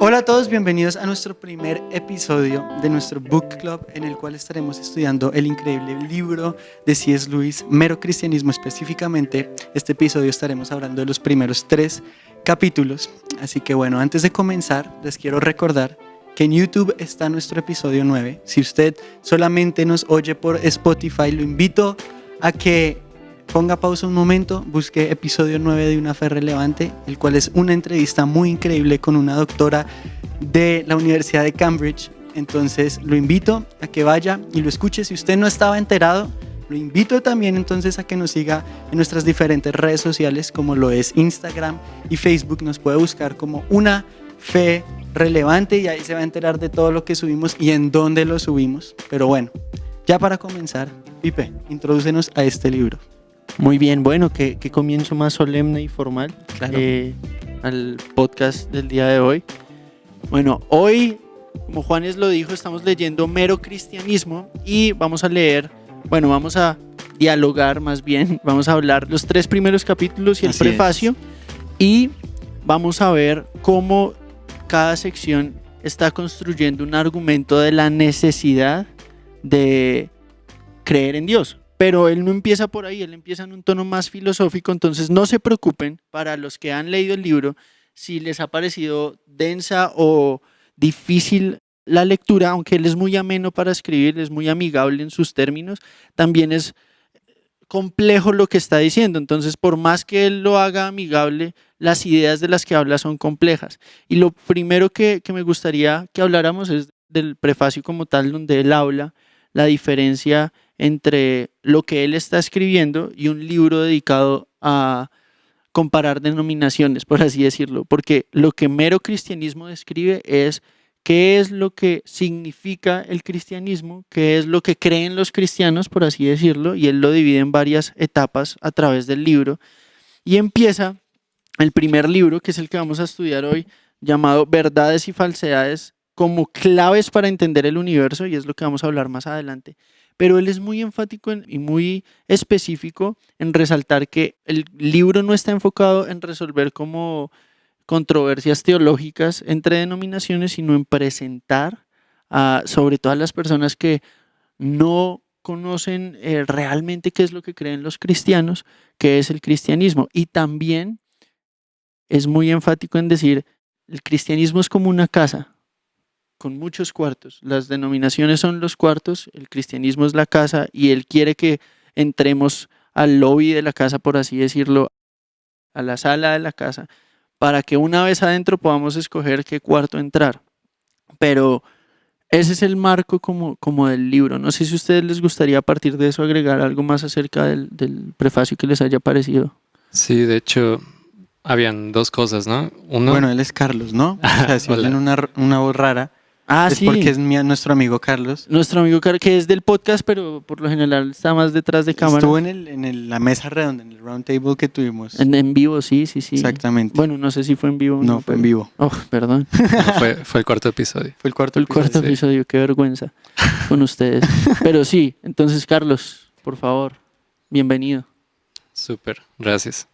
Hola a todos, bienvenidos a nuestro primer episodio de nuestro Book Club, en el cual estaremos estudiando el increíble libro de C.S. Lewis, Mero Cristianismo. Específicamente, este episodio estaremos hablando de los primeros 3 capítulos. Así que bueno, antes de comenzar, les quiero recordar que en YouTube está nuestro episodio 9. Si usted solamente nos oye por Spotify, lo invito a que ponga pausa un momento, busque episodio 9 de Una Fe Relevante, el cual es una entrevista muy increíble con una doctora de la Universidad de Cambridge. Entonces lo invito a que vaya y lo escuche. Si usted no estaba enterado, lo invito también entonces a que nos siga en nuestras diferentes redes sociales, como lo es Instagram y Facebook. Nos puede buscar como Una Fe Relevante y ahí se va a enterar de todo lo que subimos y en dónde lo subimos. Pero bueno, ya para comenzar, Pipe, introdúcenos a este libro. Muy bien, bueno, que comienzo más solemne y formal Claro. al podcast del día de hoy. Bueno, hoy, como Juanes lo dijo, estamos leyendo Mero Cristianismo y vamos a leer, bueno, vamos a dialogar más bien, vamos a hablar los 3 primeros capítulos y el Así prefacio y vamos a ver cómo cada sección está construyendo un argumento de la necesidad de creer en Dios. Pero él no empieza por ahí, él empieza en un tono más filosófico, entonces no se preocupen para los que han leído el libro si les ha parecido densa o difícil la lectura, aunque él es muy ameno para escribir, es muy amigable en sus términos, también es complejo lo que está diciendo, entonces por más que él lo haga amigable, las ideas de las que habla son complejas. Y lo primero que me gustaría que habláramos es del prefacio como tal, donde él habla la diferencia entre lo que él está escribiendo y un libro dedicado a comparar denominaciones, por así decirlo, porque lo que Mero Cristianismo describe es qué es lo que significa el cristianismo, qué es lo que creen los cristianos, por así decirlo, y él lo divide en varias etapas a través del libro, y empieza el primer libro, que es el que vamos a estudiar hoy, llamado Verdades y Falsedades como claves para entender el universo, y es lo que vamos a hablar más adelante. Pero él es muy enfático y muy específico en resaltar que el libro no está enfocado en resolver como controversias teológicas entre denominaciones, sino en presentar sobre todo a las personas que no conocen realmente qué es lo que creen los cristianos, qué es el cristianismo. Y también es muy enfático en decir, el cristianismo es como una casa con muchos cuartos. Las denominaciones son los cuartos, el cristianismo es la casa y él quiere que entremos al lobby de la casa, por así decirlo, a la sala de la casa, para que una vez adentro podamos escoger qué cuarto entrar. Pero ese es el marco como del libro. No sé si a ustedes les gustaría a partir de eso agregar algo más acerca del prefacio que les haya parecido. Sí, de hecho, habían 2 cosas, ¿no? Uno, Bueno, él es Carlos, ¿no? O sea, si oyen hola. una voz rara, es Sí, porque es nuestro amigo Carlos. nuestro amigo que es del podcast, pero por lo general está más detrás de cámaras. Estuvo la mesa redonda, en el round table que tuvimos. En vivo, sí. Exactamente. Bueno, no sé si fue en vivo o No, fue en vivo. Oh, perdón. No, fue el 4.º episodio. Fue el cuarto Fue el cuarto Sí. episodio, qué vergüenza con ustedes. Pero sí, entonces Carlos, por favor, bienvenido. Súper, gracias.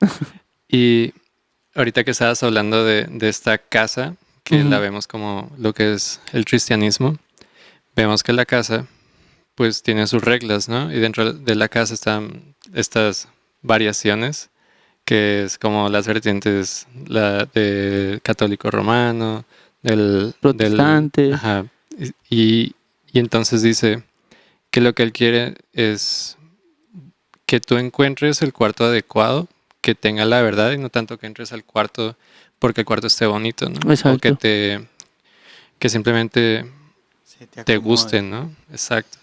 Y ahorita que estabas hablando de esta casa, que la vemos como lo que es el cristianismo, vemos que la casa pues tiene sus reglas, ¿no? Y dentro de la casa están estas variaciones, que es como las vertientes del católico romano, del Protestante. Ajá. Y entonces dice que lo que él quiere es que tú encuentres el cuarto adecuado, que tenga la verdad y no tanto que entres al cuarto porque el cuarto esté bonito, ¿no? Exacto. O que simplemente Se te acomode. gusten, ¿no? Exacto.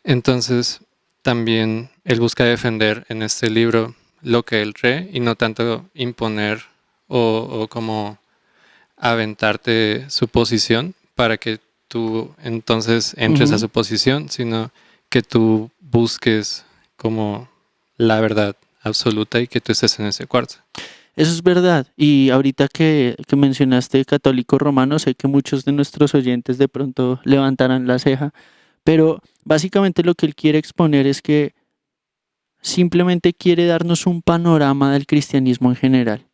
Entonces, también él busca defender en este libro lo que él cree y no tanto imponer o como aventarte su posición para que tú entonces entres a su posición, sino que tú busques como la verdad absoluta y que tú estés en ese cuarto. Eso es verdad. Y ahorita que mencionaste católico romano, sé que muchos de nuestros oyentes de pronto levantarán la ceja, pero básicamente lo que él quiere exponer es que simplemente quiere darnos un panorama del cristianismo en general.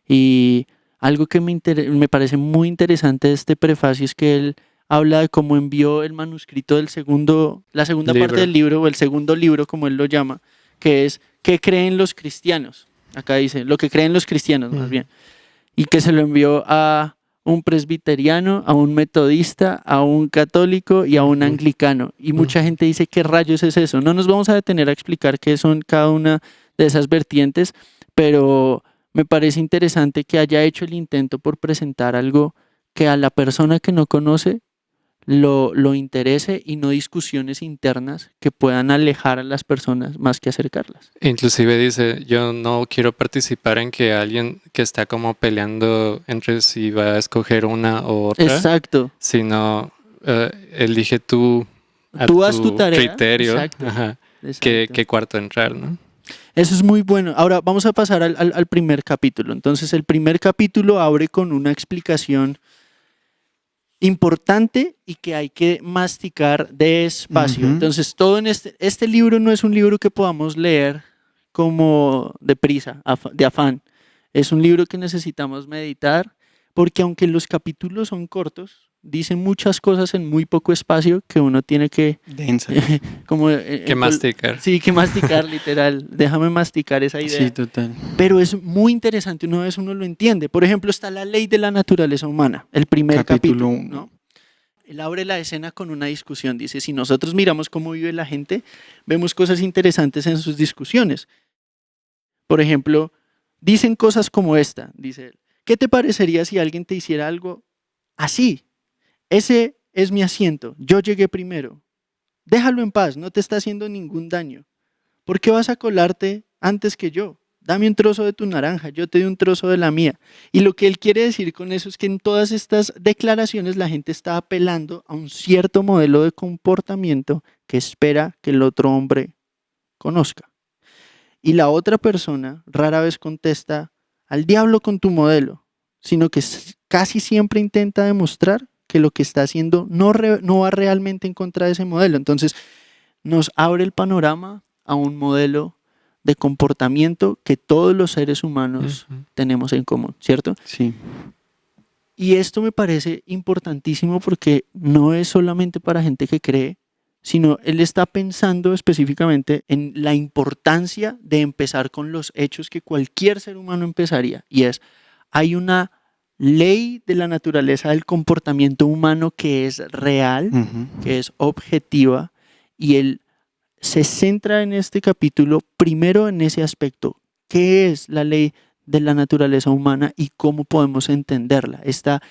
Y algo que me parece muy interesante de este prefacio es que él habla de cómo envió el manuscrito la segunda parte Libro. del libro, o el segundo libro, como él lo llama, que es ¿qué creen los cristianos? Acá dice, lo que creen los cristianos, más bien. Y que se lo envió a un presbiteriano, a un metodista, a un católico y a un anglicano. Y mucha gente dice, ¿qué rayos es eso? No nos vamos a detener a explicar qué son cada una de esas vertientes, pero me parece interesante que haya hecho el intento por presentar algo que a la persona que no conoce lo interese y no discusiones internas que puedan alejar a las personas más que acercarlas. Inclusive dice, yo no quiero participar en que alguien que está como peleando entre si va a escoger una u otra, Exacto. sino elige tú a Tú haz tu tarea. criterio, Exacto. ajá, Exacto. qué cuarto entrar, ¿no? Eso es muy bueno. Ahora vamos a pasar al primer capítulo. Entonces el primer capítulo abre con una explicación importante y que hay que masticar despacio. Entonces todo en este libro no es un libro que podamos leer como deprisa, de afán. Es un libro que necesitamos meditar porque aunque los capítulos son cortos, dicen muchas cosas en muy poco espacio que uno tiene que Densa. Que masticar. Sí, que masticar, literal. Déjame masticar esa idea. Sí, total. Pero es muy interesante una vez uno lo entiende. Por ejemplo, está la ley de la naturaleza humana, el primer capítulo, uno. ¿no? Él abre la escena con una discusión. Dice, si nosotros miramos cómo vive la gente, vemos cosas interesantes en sus discusiones. Por ejemplo, dicen cosas como esta, dice él. ¿Qué te parecería si alguien te hiciera algo así? Ese es mi asiento, yo llegué primero. Déjalo en paz, no te está haciendo ningún daño. ¿Por qué vas a colarte antes que yo? Dame un trozo de tu naranja, yo te doy un trozo de la mía. Y lo que él quiere decir con eso es que en todas estas declaraciones la gente está apelando a un cierto modelo de comportamiento que espera que el otro hombre conozca. Y la otra persona rara vez contesta al diablo con tu modelo, sino que casi siempre intenta demostrar que lo que está haciendo no va realmente en contra de ese modelo. Entonces nos abre el panorama a un modelo de comportamiento que todos los seres humanos tenemos en común, ¿cierto? Sí. Y esto me parece importantísimo porque no es solamente para gente que cree, sino él está pensando específicamente en la importancia de empezar con los hechos que cualquier ser humano empezaría. Y hay una ley de la naturaleza del comportamiento humano que es real, que es objetiva, y él se centra en este capítulo primero en ese aspecto. ¿Qué es la ley de la naturaleza humana y cómo podemos entenderla? Esta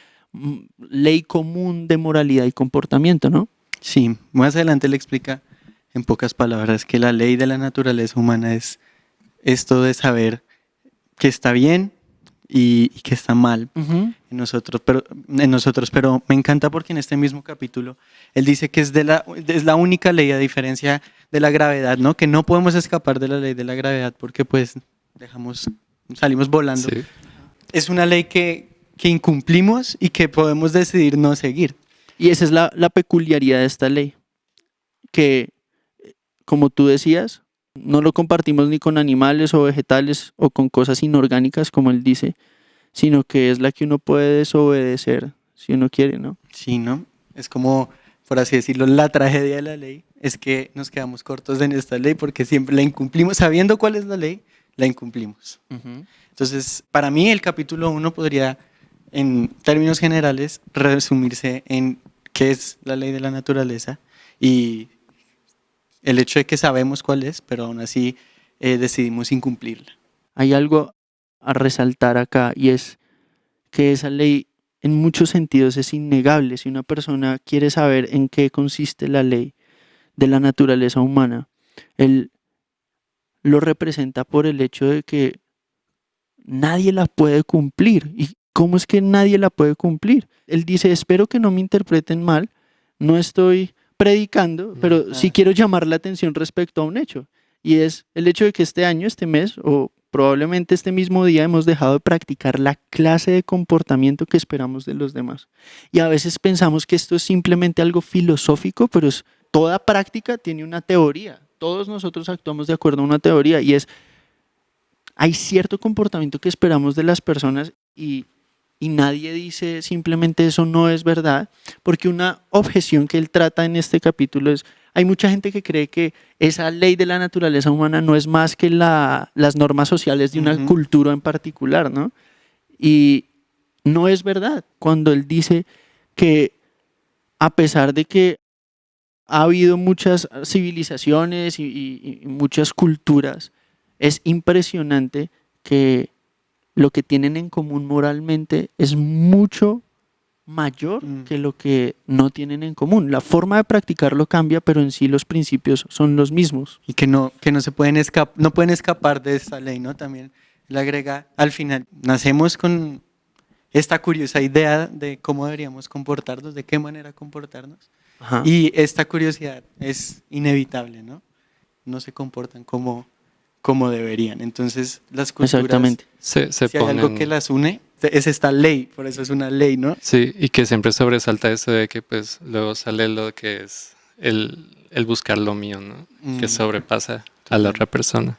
ley común de moralidad y comportamiento, ¿no? Sí, más adelante le explica en pocas palabras que la ley de la naturaleza humana es esto de saber que está bien y que está mal en nosotros, pero me encanta porque en este mismo capítulo él dice que es la única ley a diferencia de la gravedad, ¿no? Que no podemos escapar de la ley de la gravedad porque pues salimos volando. Sí. Es una ley que incumplimos y que podemos decidir no seguir. Y esa es la peculiaridad de esta ley, que, como tú decías, no lo compartimos ni con animales o vegetales o con cosas inorgánicas, como él dice, sino que es la que uno puede desobedecer si uno quiere, ¿no? Sí, ¿no? Es como, por así decirlo, la tragedia de la ley es que nos quedamos cortos en esta ley porque siempre la incumplimos, sabiendo cuál es la ley, la incumplimos. Entonces, para mí el capítulo 1 podría, en términos generales, resumirse en qué es la ley de la naturaleza y el hecho de que sabemos cuál es, pero aún así decidimos incumplirla. Hay algo a resaltar acá y es que esa ley en muchos sentidos es innegable. Si una persona quiere saber en qué consiste la ley de la naturaleza humana, él lo representa por el hecho de que nadie la puede cumplir. ¿Y cómo es que nadie la puede cumplir? Él dice, espero que no me interpreten mal, no estoy predicando, pero sí quiero llamar la atención respecto a un hecho. Y es el hecho de que este año, este mes, o probablemente este mismo día hemos dejado de practicar la clase de comportamiento que esperamos de los demás. Y a veces pensamos que esto es simplemente algo filosófico, pero toda práctica tiene una teoría. Todos nosotros actuamos de acuerdo a una teoría y hay cierto comportamiento que esperamos de las personas y y nadie dice simplemente eso no es verdad, porque una objeción que él trata en este capítulo es, hay mucha gente que cree que esa ley de la naturaleza humana no es más que las normas sociales de una Ujú. cultura en particular, ¿no? Y no es verdad cuando él dice que a pesar de que ha habido muchas civilizaciones y muchas culturas, es impresionante que lo que tienen en común moralmente es mucho mayor Mm. que lo que no tienen en común. La forma de practicarlo cambia, pero en sí los principios son los mismos. Y que no se pueden no pueden escapar de esta ley, ¿no? También le agrega, al final, nacemos con esta curiosa idea de cómo deberíamos comportarnos, de qué manera comportarnos. Ajá. Y esta curiosidad es inevitable, ¿no? No se comportan como deberían. Entonces, las culturas, Exactamente. Se si hay algo que ponen, las une, es esta ley, por eso es una ley, ¿no? sí, y que siempre sobresalta eso de que pues luego sale lo que es el buscar lo mío, ¿no? Que Mm. sobrepasa a la otra persona.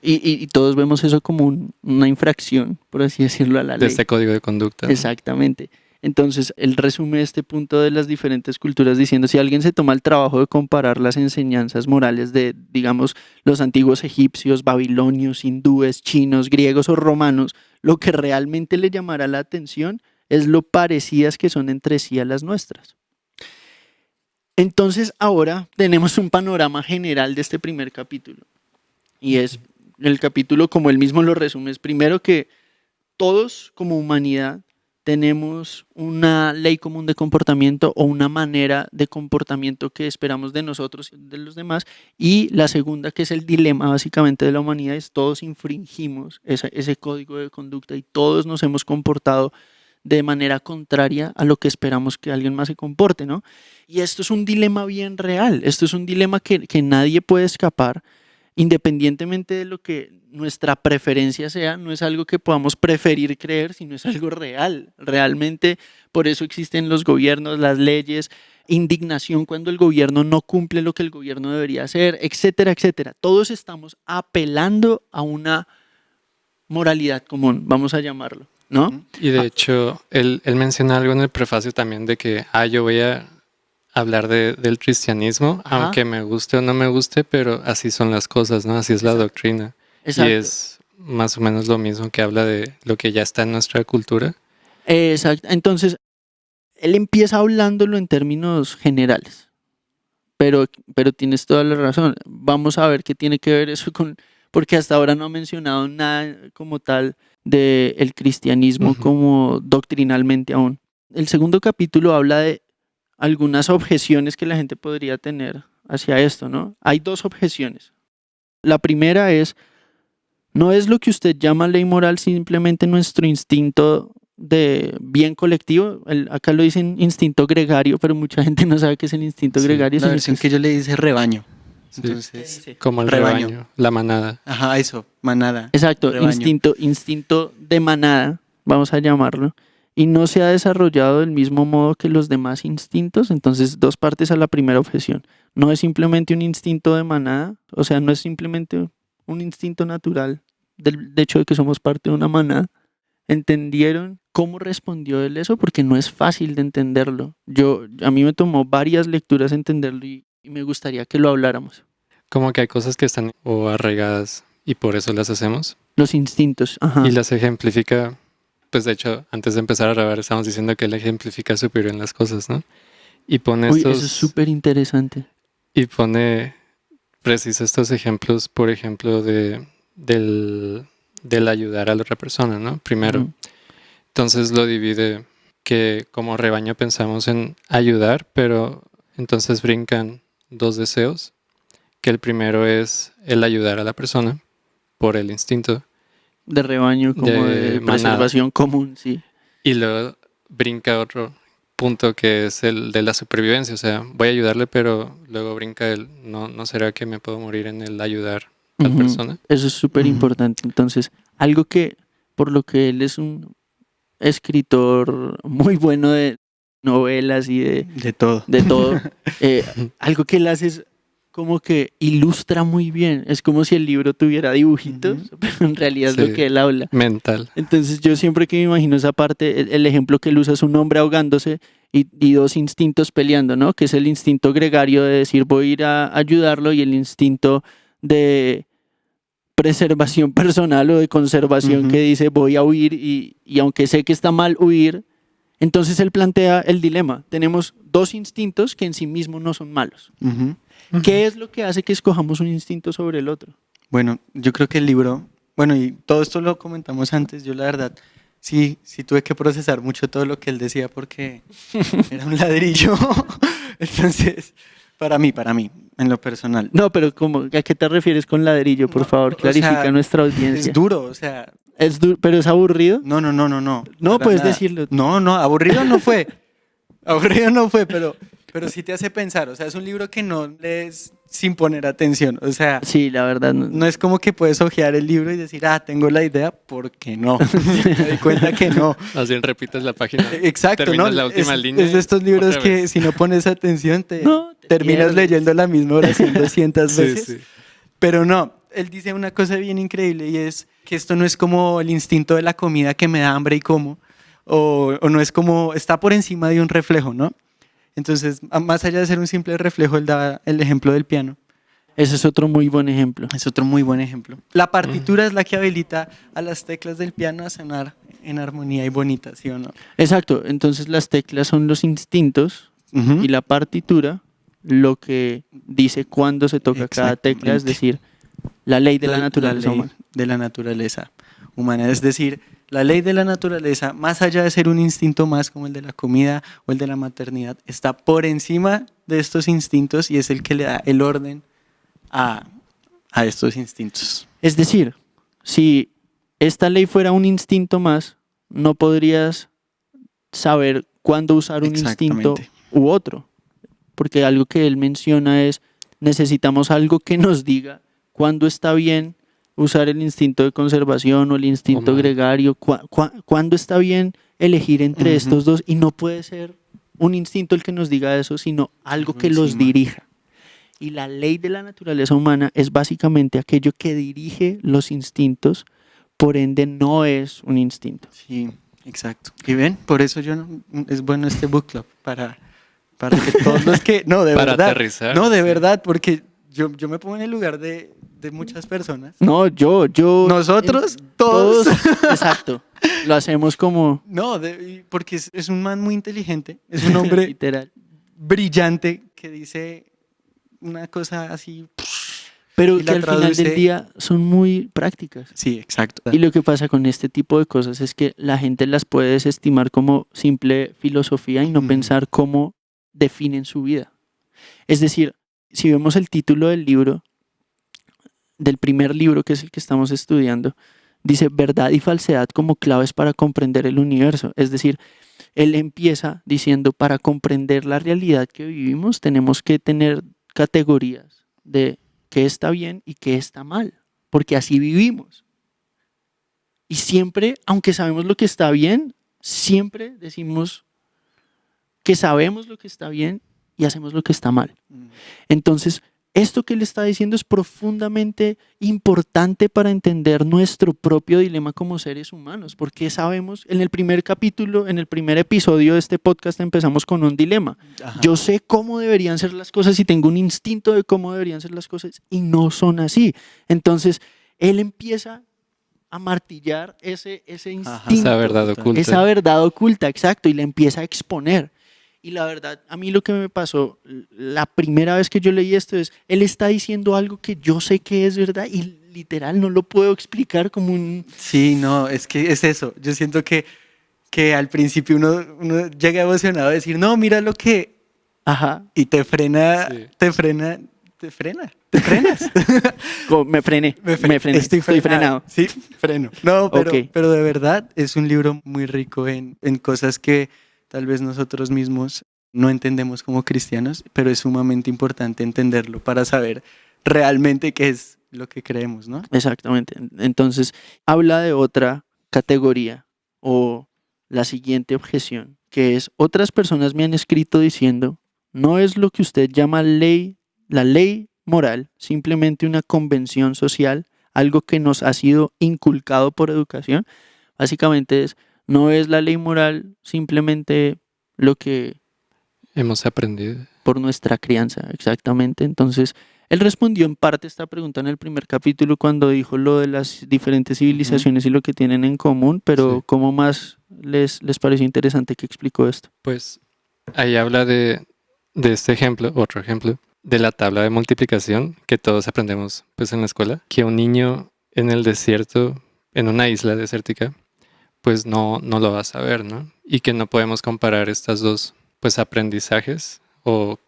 Y todos vemos eso como una infracción, por así decirlo, a la De ley. este código de conducta. ¿no? Exactamente. Entonces, él resume este punto de las diferentes culturas diciendo, si alguien se toma el trabajo de comparar las enseñanzas morales de, digamos, los antiguos egipcios, babilonios, hindúes, chinos, griegos o romanos, lo que realmente le llamará la atención es lo parecidas que son entre sí a las nuestras. Entonces, ahora tenemos un panorama general de este primer capítulo. Y es el capítulo, como él mismo lo resume, es primero que todos como humanidad tenemos una ley común de comportamiento o una manera de comportamiento que esperamos de nosotros y de los demás. Y la segunda, que es el dilema básicamente de la humanidad, es todos infringimos ese código de conducta y todos nos hemos comportado de manera contraria a lo que esperamos que alguien más se comporte, ¿no? Y esto es un dilema bien real, esto es un dilema que nadie puede escapar. Independientemente de lo que nuestra preferencia sea, no es algo que podamos preferir creer, sino es algo real. Realmente, por eso existen los gobiernos, las leyes, indignación cuando el gobierno no cumple lo que el gobierno debería hacer, etcétera, etcétera. Todos estamos apelando a una moralidad común, vamos a llamarlo, ¿no? Ujú. Y de hecho, él menciona algo en el prefacio también de que, yo voy a hablar del cristianismo, Ajá. aunque me guste o no me guste, pero así son las cosas, ¿no? Así es la Exacto. doctrina. Exacto. Y es más o menos lo mismo que habla de lo que ya está en nuestra cultura. Exacto. Entonces, él empieza hablándolo en términos generales, pero tienes toda la razón. Vamos a ver qué tiene que ver eso con, porque hasta ahora no ha mencionado nada como tal del cristianismo Ujú. como doctrinalmente aún. El segundo capítulo habla de algunas objeciones que la gente podría tener hacia esto, ¿no? Hay dos objeciones. La primera es, ¿no es lo que usted llama ley moral simplemente nuestro instinto de bien colectivo? Acá lo dicen instinto gregario, pero mucha gente no sabe qué es el instinto Sí, gregario. La sino versión es- que yo le hice rebaño. Sí. Entonces, Sí. Como el Rebaño. rebaño, la manada. ajá, eso, manada. Exacto, rebaño. instinto de manada, vamos a llamarlo, y no se ha desarrollado del mismo modo que los demás instintos. Entonces, dos partes a la primera objeción. No es simplemente un instinto de manada, o sea, no es simplemente un instinto natural del hecho de que somos parte de una manada. ¿Entendieron cómo respondió él eso? Porque no es fácil de entenderlo. A mí me tomó varias lecturas entenderlo y me gustaría que lo habláramos. Como que hay cosas que están o arraigadas y por eso las hacemos. Los instintos, ajá. Y las ejemplifica, pues de hecho, antes de empezar a grabar estamos diciendo que él ejemplifica súper bien las cosas, ¿no? Y pone Uy, eso es súper interesante. y pone preciso estos ejemplos, por ejemplo, del ayudar a la otra persona, ¿no? Primero. Ujú. Entonces lo divide que como rebaño pensamos en ayudar, pero entonces brincan dos deseos, que el primero es el ayudar a la persona por el instinto De rebaño, como de de manada. preservación común, sí. Y luego brinca otro punto que es el de la supervivencia, o sea, voy a ayudarle, pero luego brinca el, no será que me puedo morir en el ayudar a la Ujú. persona. Eso es súper importante. Entonces, algo que, por lo que él es un escritor muy bueno de novelas y De todo. de todo, algo que él hace es como que ilustra muy bien. Es como si el libro tuviera dibujitos, pero en realidad es Sí. lo que él habla. Mental. Entonces yo siempre que me imagino esa parte, el ejemplo que él usa es un hombre ahogándose y dos instintos peleando, ¿no? Que es el instinto gregario de decir voy a ir a ayudarlo y el instinto de preservación personal o de conservación Ujú. que dice voy a huir y aunque sé que está mal huir, entonces él plantea el dilema. Tenemos dos instintos que en sí mismos no son malos. Ujú. ¿Qué es lo que hace que escojamos un instinto sobre el otro? Bueno, yo creo que el libro, bueno, y todo esto lo comentamos antes, yo la verdad, sí tuve que procesar mucho todo lo que él decía porque era un ladrillo. Entonces, para mí, en lo personal. No, pero ¿a qué te refieres con ladrillo? Por No, favor, o clarifica sea, a nuestra Es audiencia. duro, o sea, ¿Pero es aburrido? no. No, Para puedes nada. decirlo. No, aburrido no fue. Aburrido no fue, pero sí te hace pensar. O sea, es un libro que no lees sin poner atención. O sea, Sí, la verdad. no es como que puedes hojear el libro y decir, tengo la idea, porque no. Me di cuenta que no. Más bien repites la página. Exacto, ¿no? Terminas la última línea Es de estos libros otra que vez. si no pones atención No, te terminas pierdes. leyendo la misma oración 200 Sí, veces. sí. Pero no, él dice una cosa bien increíble y es que esto no es como el instinto de la comida que me da hambre y como, o no es como, está por encima de un reflejo, ¿no? Entonces, más allá de ser un simple reflejo, él da el ejemplo del piano. Ese es otro muy buen ejemplo. Es otro muy buen ejemplo. La partitura es la que habilita a las teclas del piano a sonar en armonía y bonita, ¿sí o no? Exacto. Entonces las teclas son los instintos Ujú. y la partitura lo que dice cuándo se toca cada tecla, es Exactamente. decir, la ley de la naturaleza ley humana. de la naturaleza humana. Es decir, la ley de la naturaleza, más allá de ser un instinto más como el de la comida o el de la maternidad, está por encima de estos instintos y es el que le da el orden a estos instintos. Es decir, si esta ley fuera un instinto más, no podrías saber cuándo usar un instinto Exactamente. u otro. Porque algo que él menciona es, necesitamos algo que nos diga cuándo está bien usar el instinto de conservación o el instinto mal. gregario, cuándo está bien elegir entre Ujú. estos dos, y no puede ser un instinto el que nos diga eso, sino algo Algo que los encima. dirija. Y la ley de la naturaleza humana es básicamente aquello que dirige los instintos, por ende no es un instinto. Sí, exacto. Y ven, por eso es bueno este book club, para que todos los que... No, de Para verdad. aterrizar, No, de sí. verdad, porque yo me pongo en el lugar de muchas personas. No, yo... Nosotros, todos. Exacto. Lo hacemos como No, porque es un man muy inteligente, es un hombre literal. brillante que dice una cosa así. Pero Y que la al final del traduce- día son muy prácticas. Sí, exacto. Y lo que pasa con este tipo de cosas es que la gente las puede desestimar como simple filosofía y no Ujú. pensar cómo definen su vida. Es decir, si vemos el título del libro, del primer libro que es el que estamos estudiando, dice verdad y falsedad como claves para comprender el universo. Es decir, él empieza diciendo, para comprender la realidad que vivimos tenemos que tener categorías de qué está bien y qué está mal, porque así vivimos. Y siempre, aunque sabemos lo que está bien, siempre decimos que sabemos lo que está bien y hacemos lo que está mal. Mm. Entonces, esto que él está diciendo es profundamente importante para entender nuestro propio dilema como seres humanos, porque sabemos, en el primer capítulo, en el primer episodio de este podcast empezamos con un dilema. Ajá. Yo sé cómo deberían ser las cosas y tengo un instinto de cómo deberían ser las cosas y no son así. Entonces, él empieza a martillar ese instinto, Esa verdad oculta. esa verdad oculta, exacto, y la empieza a exponer. Y la verdad, a mí lo que me pasó la primera vez que yo leí esto es, él está diciendo algo que yo sé que es verdad y literal no lo puedo explicar como un... Sí, no, es que es eso. Yo siento que al principio uno llega emocionado a decir, no, mira lo que... Ajá, Y te frena, Sí. te frenas. me frené, estoy frenado. Sí, freno. No, Ok. pero de verdad es un libro muy rico en cosas que tal vez nosotros mismos no entendemos como cristianos, pero es sumamente importante entenderlo para saber realmente qué es lo que creemos, ¿no? Exactamente. Entonces, habla de otra categoría o la siguiente objeción, que es, otras personas me han escrito diciendo, no es lo que usted llama ley, la ley moral, simplemente una convención social, algo que nos ha sido inculcado por educación. Básicamente no es la ley moral simplemente lo que Hemos aprendido. por nuestra crianza, exactamente. Entonces, él respondió en parte esta pregunta en el primer capítulo cuando dijo lo de las diferentes civilizaciones y lo que tienen en común, pero Sí. ¿cómo más les pareció interesante que explicó esto? Pues ahí habla de este ejemplo, otro ejemplo, de la tabla de multiplicación que todos aprendemos pues en la escuela, que un niño en el desierto, en una isla desértica, pues no lo va a saber, ¿no? Y que no podemos comparar estas dos pues aprendizajes o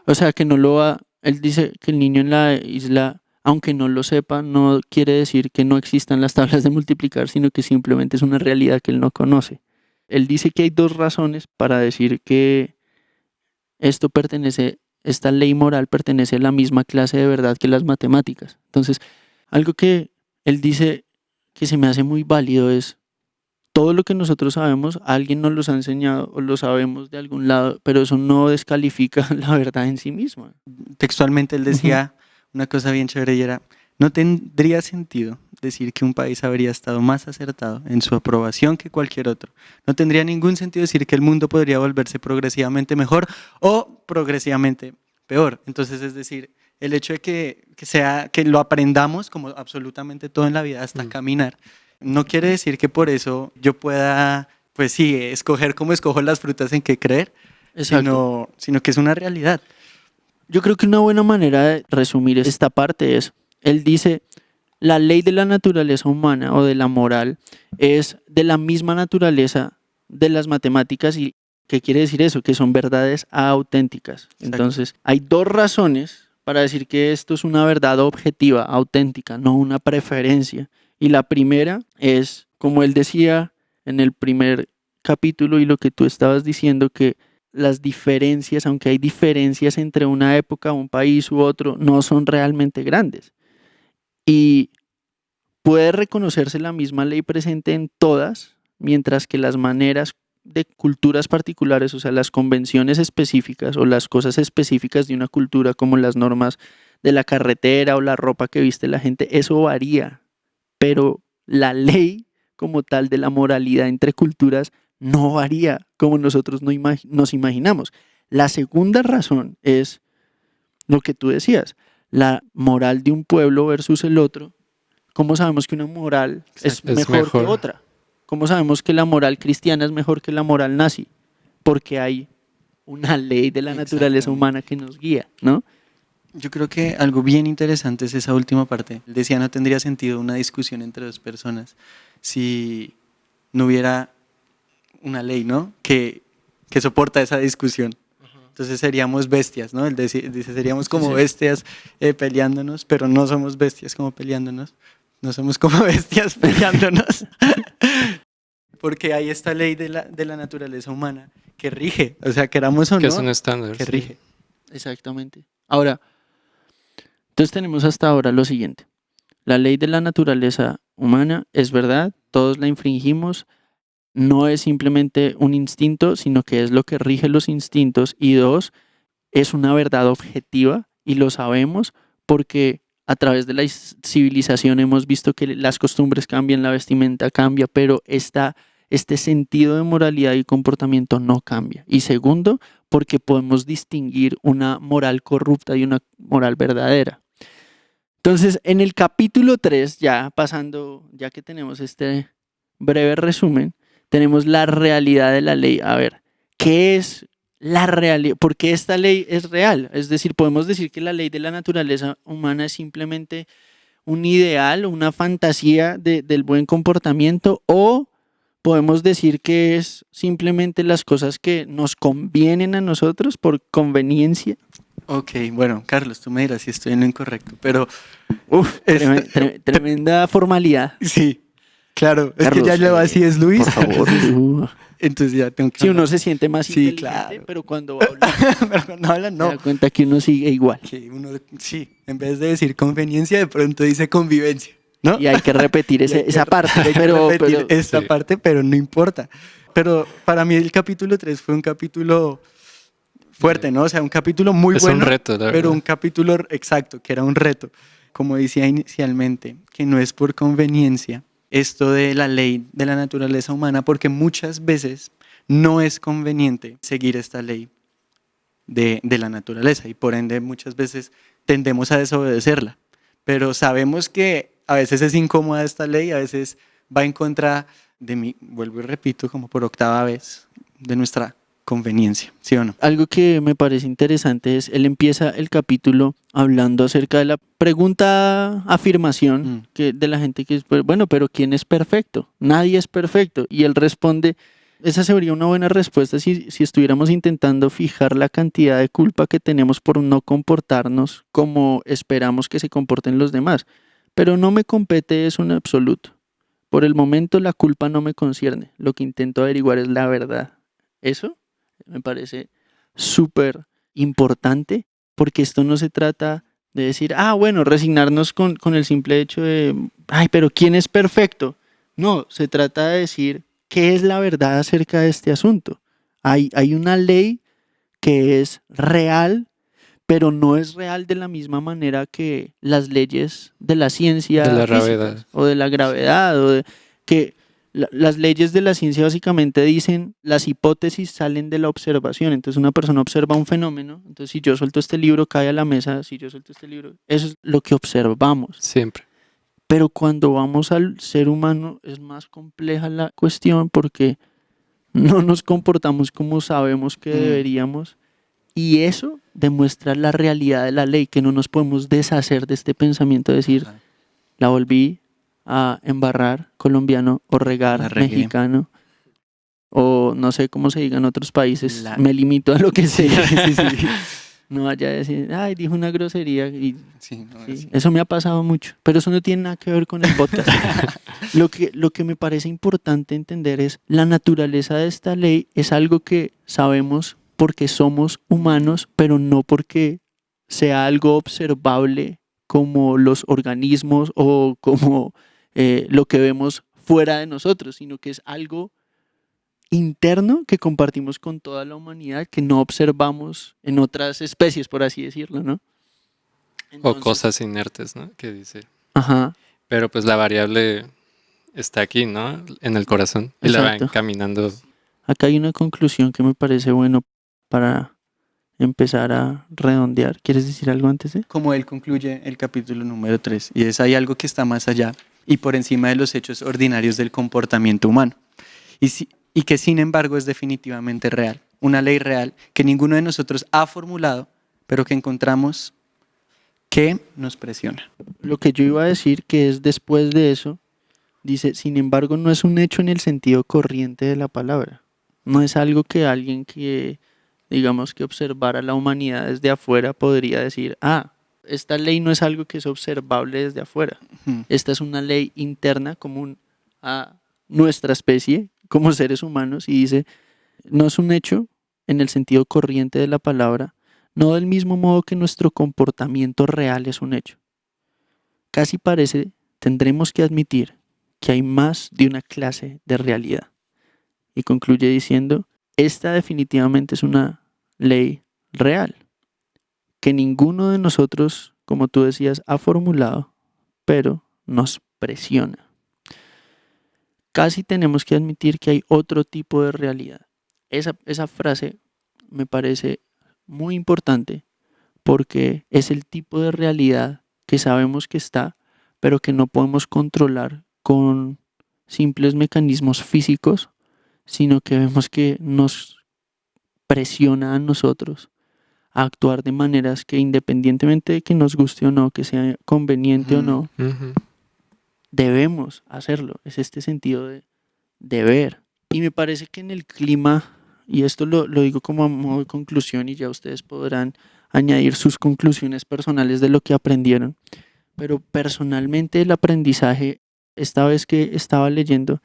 O sea, que no lo va, él dice que el niño en la isla, aunque no lo sepa, no quiere decir que no existan las tablas de multiplicar, sino que simplemente es una realidad que él no conoce. Él dice que hay dos razones para decir que esta ley moral pertenece a la misma clase de verdad que las matemáticas. Entonces, algo que él dice que se me hace muy válido es todo lo que nosotros sabemos, alguien nos los ha enseñado o lo sabemos de algún lado, pero eso no descalifica la verdad en sí misma. Textualmente él decía una cosa bien chévere y era, no tendría sentido decir que un país habría estado más acertado en su aprobación que cualquier otro. No tendría ningún sentido decir que el mundo podría volverse progresivamente mejor o progresivamente peor. Entonces, es decir, el hecho de que lo aprendamos como absolutamente todo en la vida, hasta caminar, no quiere decir que por eso yo pueda, pues sí, escoger cómo escojo las frutas en qué creer, sino que es una realidad. Yo creo que una buena manera de resumir esta parte es, él dice, la ley de la naturaleza humana o de la moral es de la misma naturaleza de las matemáticas. ¿Y qué quiere decir eso? Que son verdades auténticas. Exacto. Entonces, hay dos razones para decir que esto es una verdad objetiva, auténtica, no una preferencia. Y la primera es, como él decía en el primer capítulo y lo que tú estabas diciendo, que las diferencias, aunque hay diferencias entre una época, un país u otro, no son realmente grandes. Y puede reconocerse la misma ley presente en todas, mientras que las maneras de culturas particulares, o sea, las convenciones específicas o las cosas específicas de una cultura, como las normas de la carretera o la ropa que viste la gente, eso varía. Pero la ley como tal de la moralidad entre culturas no varía como nosotros nos imaginamos. La segunda razón es lo que tú decías, la moral de un pueblo versus el otro. ¿Cómo sabemos que una moral es mejor que otra? ¿Cómo sabemos que la moral cristiana es mejor que la moral nazi? Porque hay una ley de la naturaleza humana que nos guía, ¿no? Yo creo que algo bien interesante es esa última parte. Él decía, no tendría sentido una discusión entre dos personas si no hubiera una ley, ¿no? Que soporta esa discusión. Entonces seríamos bestias, ¿no? Él dice, seríamos como bestias peleándonos, pero no somos bestias como peleándonos. No somos como bestias peleándonos. Porque hay esta ley de la naturaleza humana que rige, o sea, queramos o no. Que es un estándar. Que rige. Exactamente. Ahora, entonces tenemos hasta ahora lo siguiente. La ley de la naturaleza humana es verdad, todos la infringimos, no es simplemente un instinto, sino que es lo que rige los instintos. Y dos, es una verdad objetiva y lo sabemos porque a través de la civilización hemos visto que las costumbres cambian, la vestimenta cambia, pero este sentido de moralidad y comportamiento no cambia. Y segundo, porque podemos distinguir una moral corrupta y una moral verdadera. Entonces, en el capítulo 3, ya que tenemos este breve resumen, tenemos la realidad de la ley. A ver, ¿qué es la realidad? ¿Por qué esta ley es real? Es decir, podemos decir que la ley de la naturaleza humana es simplemente un ideal, una fantasía del buen comportamiento, o podemos decir que es simplemente las cosas que nos convienen a nosotros por conveniencia. Ok, bueno, Carlos, tú me dirás si estoy en lo incorrecto, pero... Tremenda formalidad. Sí, claro, Carlos, es que ya le va así es Luis. Por favor. Entonces ya tengo que... Si uno se siente más Sí, inteligente, claro. pero cuando habla, pero cuando hablan, no. se da cuenta que uno sigue igual. Que uno, sí, en vez de decir conveniencia, de pronto dice convivencia, ¿no? Y hay que repetir esa parte. Hay que Pero repetir esta sí. parte, pero no importa. Pero para mí el capítulo 3 fue fuerte, ¿no? O sea, un capítulo muy Es bueno, un reto, la pero verdad. un capítulo exacto, que era un reto. Como decía inicialmente, que no es por conveniencia esto de la ley de la naturaleza humana, porque muchas veces no es conveniente seguir esta ley de la naturaleza y por ende muchas veces tendemos a desobedecerla. Pero sabemos que a veces es incómoda esta ley, a veces va en contra de mí, vuelvo y repito, como por octava vez, de nuestra conveniencia, ¿sí o no? Algo que me parece interesante es, él empieza el capítulo hablando acerca de la pregunta afirmación que de la gente que es, pues, bueno, pero ¿quién es perfecto? Nadie es perfecto. Y él responde, esa sería una buena respuesta si estuviéramos intentando fijar la cantidad de culpa que tenemos por no comportarnos como esperamos que se comporten los demás. Pero no me compete eso en absoluto. Por el momento la culpa no me concierne. Lo que intento averiguar es la verdad. Eso me parece súper importante porque esto no se trata de decir, bueno, resignarnos con el simple hecho de, ay, pero ¿quién es perfecto? No, se trata de decir qué es la verdad acerca de este asunto. Hay una ley que es real, pero no es real de la misma manera que las leyes de la ciencia De la física gravedad. o de la gravedad o de que las leyes de la ciencia básicamente dicen las hipótesis salen de la observación. Entonces una persona observa un fenómeno. Entonces si yo suelto este libro cae a la mesa. Si yo suelto este libro, eso es lo que observamos. Siempre. Pero cuando vamos al ser humano es más compleja la cuestión porque no nos comportamos como sabemos que deberíamos. Y eso demuestra la realidad de la ley, que no nos podemos deshacer de este pensamiento de decir, la volví a embarrar, colombiano, o La regar, regué. mexicano, o no sé cómo se diga en otros países, La- me limito a lo que sé. Sí, sí. No vaya a decir, ay, dijo una grosería. Y, Sí, no, sí, sí. eso me ha pasado mucho, pero eso no tiene nada que ver con el podcast. Lo que me parece importante entender es la naturaleza de esta ley es algo que sabemos porque somos humanos, pero no porque sea algo observable como los organismos o como lo que vemos fuera de nosotros, sino que es algo interno que compartimos con toda la humanidad que no observamos en otras especies, por así decirlo, ¿no? O Entonces, cosas inertes, ¿no? Que dice. ajá, Pero pues la variable está aquí, ¿no? En el corazón. Y la va exacto. encaminando. Acá hay una conclusión que me parece bueno para empezar a redondear. ¿Quieres decir algo antes de? Como él concluye el capítulo número 3, y es hay algo que está más allá y por encima de los hechos ordinarios del comportamiento humano, y que sin embargo es definitivamente real, una ley real que ninguno de nosotros ha formulado, pero que encontramos que nos presiona. Lo que yo iba a decir que es después de eso, dice, sin embargo, no es un hecho en el sentido corriente de la palabra. No es algo que alguien que, digamos, que observara la humanidad desde afuera podría decir, esta ley no es algo que es observable desde afuera. Ujú. Esta es una ley interna común a nuestra especie como seres humanos y dice, no es un hecho en el sentido corriente de la palabra, no del mismo modo que nuestro comportamiento real es un hecho. Casi parece, tendremos que admitir que hay más de una clase de realidad. Y concluye diciendo, esta definitivamente es una ley real, que ninguno de nosotros, como tú decías, ha formulado, pero nos presiona. Casi tenemos que admitir que hay otro tipo de realidad. Esa frase me parece muy importante porque es el tipo de realidad que sabemos que está, pero que no podemos controlar con simples mecanismos físicos, sino que vemos que nos presiona a nosotros a actuar de maneras que independientemente de que nos guste o no, que sea conveniente o no, Ujú. debemos hacerlo. Es este sentido de deber. Y me parece que en el clima, y esto lo digo como a modo de conclusión y ya ustedes podrán añadir sus conclusiones personales de lo que aprendieron, pero personalmente el aprendizaje, esta vez que estaba leyendo,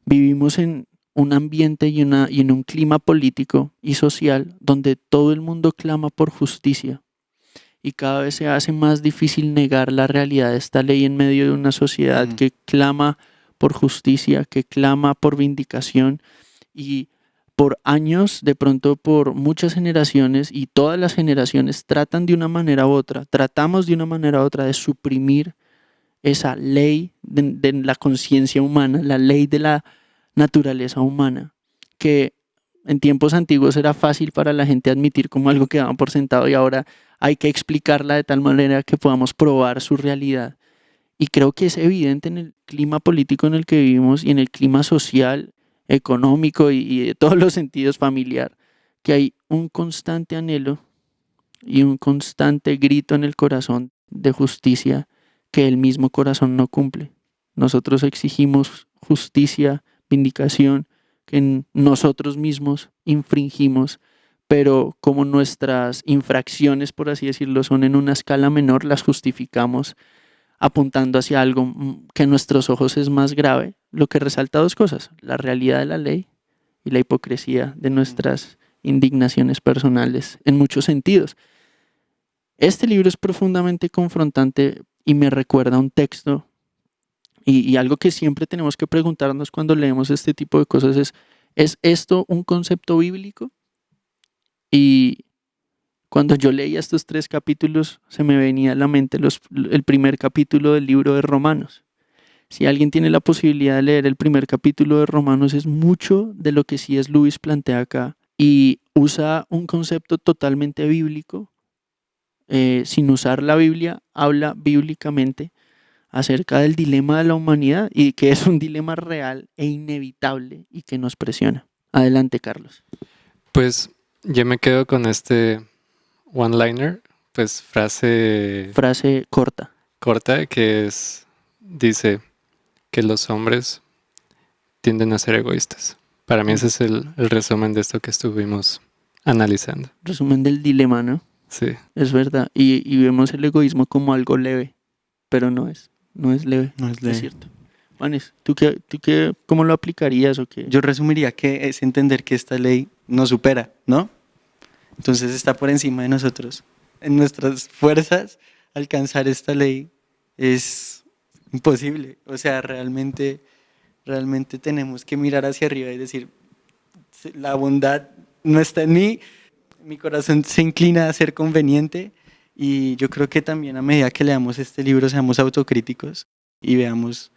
vivimos en un ambiente y en un clima político y social donde todo el mundo clama por justicia y cada vez se hace más difícil negar la realidad de esta ley en medio de una sociedad que clama por justicia, que clama por vindicación y por años, de pronto por muchas generaciones, y todas las generaciones tratan de una manera u otra, tratamos de una manera u otra de suprimir esa ley de la conciencia humana, la ley de la naturaleza humana, que en tiempos antiguos era fácil para la gente admitir como algo que daban por sentado, y ahora hay que explicarla de tal manera que podamos probar su realidad. Y creo que es evidente en el clima político en el que vivimos y en el clima social, económico y de todos los sentidos, familiar, que hay un constante anhelo y un constante grito en el corazón de justicia que el mismo corazón no cumple. Nosotros exigimos justicia, vindicación, que nosotros mismos infringimos, pero como nuestras infracciones, por así decirlo, son en una escala menor, las justificamos apuntando hacia algo que en nuestros ojos es más grave, lo que resalta dos cosas: la realidad de la ley y la hipocresía de nuestras indignaciones personales en muchos sentidos. Este libro es profundamente confrontante y me recuerda un texto y algo que siempre tenemos que preguntarnos cuando leemos este tipo de cosas ¿es esto un concepto bíblico? Y cuando yo leía estos 3 capítulos se me venía a la mente el primer capítulo del libro de Romanos. Si alguien tiene la posibilidad de leer el primer capítulo de Romanos, es mucho de lo que C.S. Lewis plantea acá y usa un concepto totalmente bíblico. Sin usar la Biblia, habla bíblicamente acerca del dilema de la humanidad y que es un dilema real e inevitable y que nos presiona. Adelante, Carlos. Pues yo me quedo con este one-liner, pues frase corta, que dice que los hombres tienden a ser egoístas. Para mí ese es el resumen de esto que estuvimos analizando. Resumen del dilema, ¿no? Sí. Es verdad. Y vemos el egoísmo como algo leve, pero no es leve. No es leve. Es cierto. Juanes, ¿tú cómo lo aplicarías o qué? Yo resumiría que es entender que esta ley nos supera, ¿no? Entonces está por encima de nosotros. En nuestras fuerzas, alcanzar esta ley es imposible. O sea, realmente tenemos que mirar hacia arriba y decir, la bondad no está en mí, mi corazón se inclina a ser conveniente, y yo creo que también a medida que leamos este libro seamos autocríticos y veamos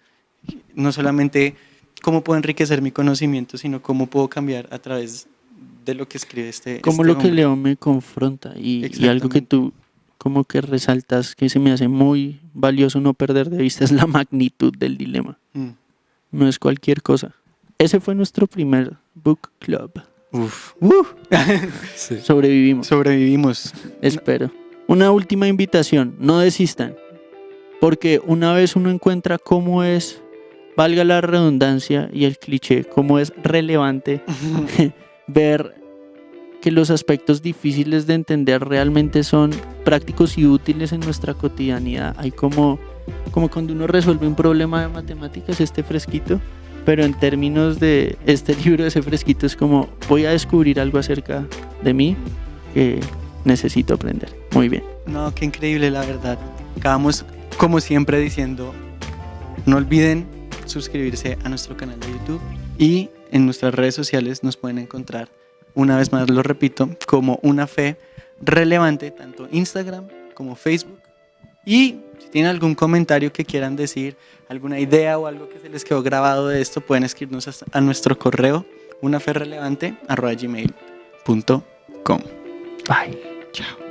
no solamente cómo puedo enriquecer mi conocimiento, sino cómo puedo cambiar a través de lo que escribe como este lo que hombre. Leo me confronta y algo que tú como que resaltas que se me hace muy valioso no perder de vista es la magnitud del dilema. No es cualquier cosa. Ese fue nuestro primer book club. Sí. Sobrevivimos. Espero. Una última invitación: no desistan, porque una vez uno encuentra cómo es, valga la redundancia y el cliché, cómo es relevante ver que los aspectos difíciles de entender realmente son prácticos y útiles en nuestra cotidianidad. Hay como cuando uno resuelve un problema de matemáticas, este fresquito, pero en términos de este libro, ese fresquito es como: voy a descubrir algo acerca de mí que necesito aprender. Muy bien. No, qué increíble, la verdad. Acabamos, como siempre, diciendo, no olviden suscribirse a nuestro canal de YouTube, y en nuestras redes sociales nos pueden encontrar, una vez más lo repito, como Una Fe Relevante, tanto Instagram como Facebook. Y si tienen algún comentario que quieran decir, alguna idea o algo que se les quedó grabado de esto, pueden escribirnos a nuestro correo unaferrelevante@gmail.com. Bye. Chao.